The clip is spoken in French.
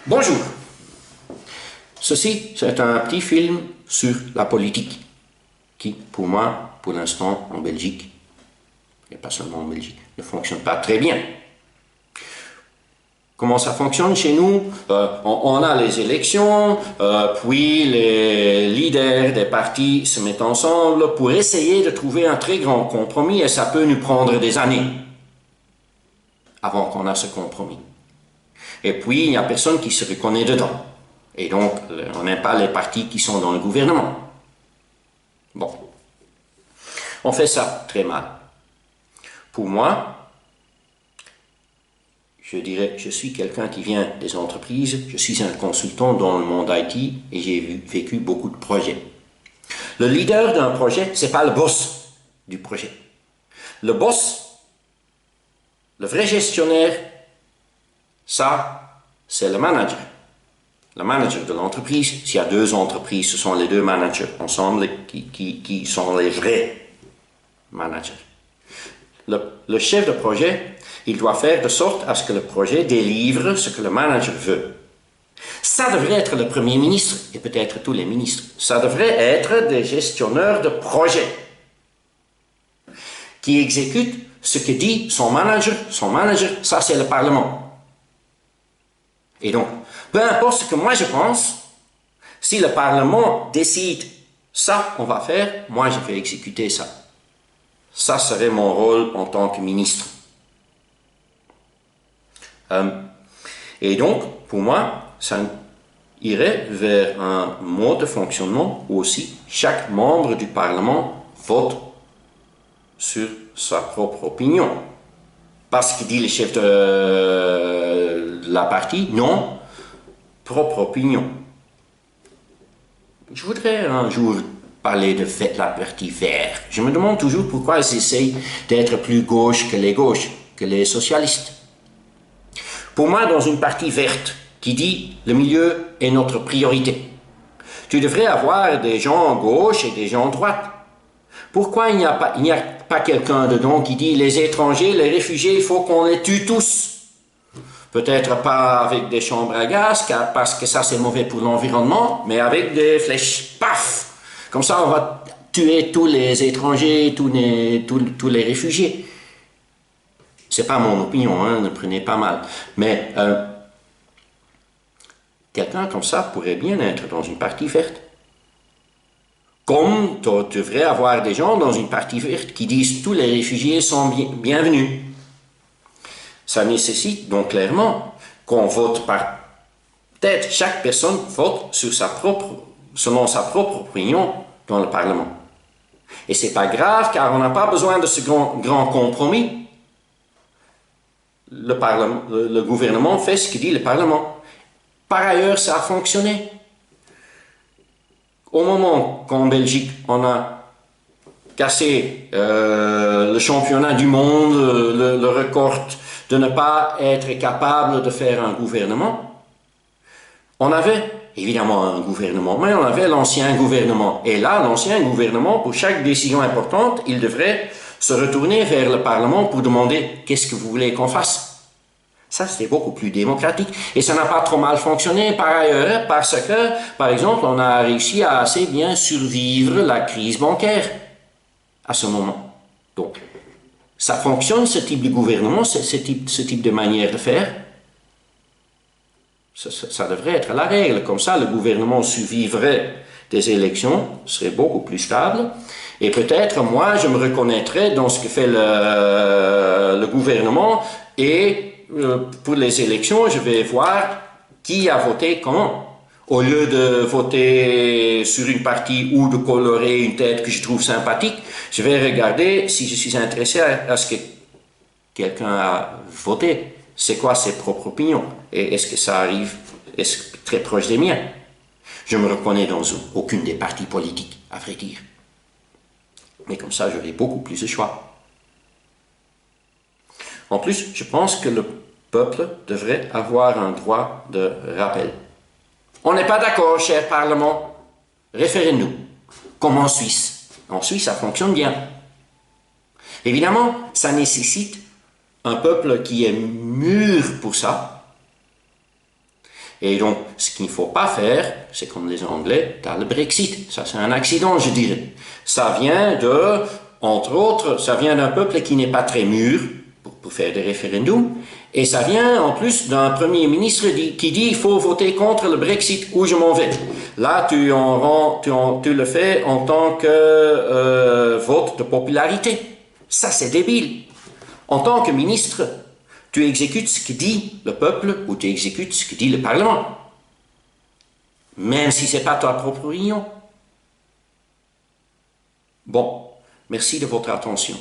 Bonjour. Ceci, c'est un petit film sur la politique qui, pour moi, pour l'instant, en Belgique, et pas seulement en Belgique, ne fonctionne pas très bien. Comment ça fonctionne chez nous? On a les élections, puis les leaders des partis se mettent ensemble pour essayer de trouver un très grand compromis et ça peut nous prendre des années avant qu'on a ce compromis. Et puis, il n'y a personne qui se reconnaît dedans. Et donc, on n'aime pas les partis qui sont dans le gouvernement. Bon. On fait ça très mal. Pour moi, je dirais, je suis quelqu'un qui vient des entreprises, je suis un consultant dans le monde IT et j'ai vécu beaucoup de projets. Le leader d'un projet, ce n'est pas le boss du projet. Le boss, le vrai gestionnaire, ça, c'est le manager. Le manager de l'entreprise, s'il y a deux entreprises, ce sont les deux managers ensemble qui sont les vrais managers. Le chef de projet, il doit faire de sorte à ce que le projet délivre ce que le manager veut. Ça devrait être le premier ministre, et peut-être tous les ministres. Ça devrait être des gestionnaires de projet qui exécutent ce que dit son manager. Son manager, ça c'est le Parlement. Et donc, peu importe ce que moi je pense, si le Parlement décide ça on va faire, moi je vais exécuter ça. Ça serait mon rôle en tant que ministre. Et donc, pour moi, ça irait vers un mode de fonctionnement où aussi chaque membre du Parlement vote sur sa propre opinion. Parce que dit le chef de la partie, non, propre opinion. Je voudrais un jour parler de la partie vert. Je me demande toujours pourquoi ils essayent d'être plus gauche que les socialistes. Pour moi, dans une partie verte qui dit le milieu est notre priorité, tu devrais avoir des gens à gauche et des gens à droite. Pourquoi il n'y a pas quelqu'un dedans qui dit les étrangers, les réfugiés, il faut qu'on les tue tous? Peut-être pas avec des chambres à gaz, parce que ça c'est mauvais pour l'environnement, mais avec des flèches, paf! Comme ça on va tuer tous les étrangers, tous les réfugiés. C'est pas mon opinion, hein, ne prenez pas mal. Mais quelqu'un comme ça pourrait bien être dans une partie verte. Comme tu devrais avoir des gens dans une partie verte qui disent tous les réfugiés sont bienvenus. Ça nécessite donc clairement qu'on vote par tête. Chaque personne vote selon sa propre opinion dans le Parlement. Et ce n'est pas grave car on n'a pas besoin de ce grand compromis. Le gouvernement fait ce que dit le Parlement. Par ailleurs, ça a fonctionné. Au moment qu'en Belgique, on a cassé le championnat du monde, le record de ne pas être capable de faire un gouvernement, on avait évidemment un gouvernement, mais on avait l'ancien gouvernement. Et là, l'ancien gouvernement, pour chaque décision importante, il devrait se retourner vers le Parlement pour demander « qu'est-ce que vous voulez qu'on fasse ?» Ça, c'était beaucoup plus démocratique. Et ça n'a pas trop mal fonctionné par ailleurs, parce que, par exemple, on a réussi à assez bien survivre la crise bancaire à ce moment. Donc, ça fonctionne, ce type de gouvernement, ce type de manière de faire. Ça devrait être la règle. Comme ça, le gouvernement survivrait des élections, serait beaucoup plus stable. Et peut-être, moi, je me reconnaîtrais dans ce que fait le gouvernement et pour les élections, je vais voir qui a voté comment. Au lieu de voter sur une partie ou de colorer une tête que je trouve sympathique, je vais regarder si je suis intéressé à ce que quelqu'un a voté. C'est quoi ses propres opinions? Et est-ce que ça arrive très proche des miens? Je ne me reconnais dans aucune des partis politiques, à vrai dire. Mais comme ça, j'aurai beaucoup plus de choix. En plus, je pense que le peuple devrait avoir un droit de rappel. On n'est pas d'accord, cher Parlement. Référez-nous, comme en Suisse. En Suisse, ça fonctionne bien. Évidemment, ça nécessite un peuple qui est mûr pour ça. Et donc, ce qu'il ne faut pas faire, c'est comme les Anglais, t'as le Brexit. Ça, c'est un accident, je dirais. Ça vient de, entre autres, ça vient d'un peuple qui n'est pas très mûr pour faire des référendums. Et ça vient en plus d'un Premier ministre qui dit il faut voter contre le Brexit ou je m'en vais. Là, tu le fais en tant que vote de popularité. Ça, c'est débile. En tant que ministre, tu exécutes ce que dit le peuple ou tu exécutes ce que dit le Parlement. Même si ce n'est pas ta propre opinion. Bon, merci de votre attention.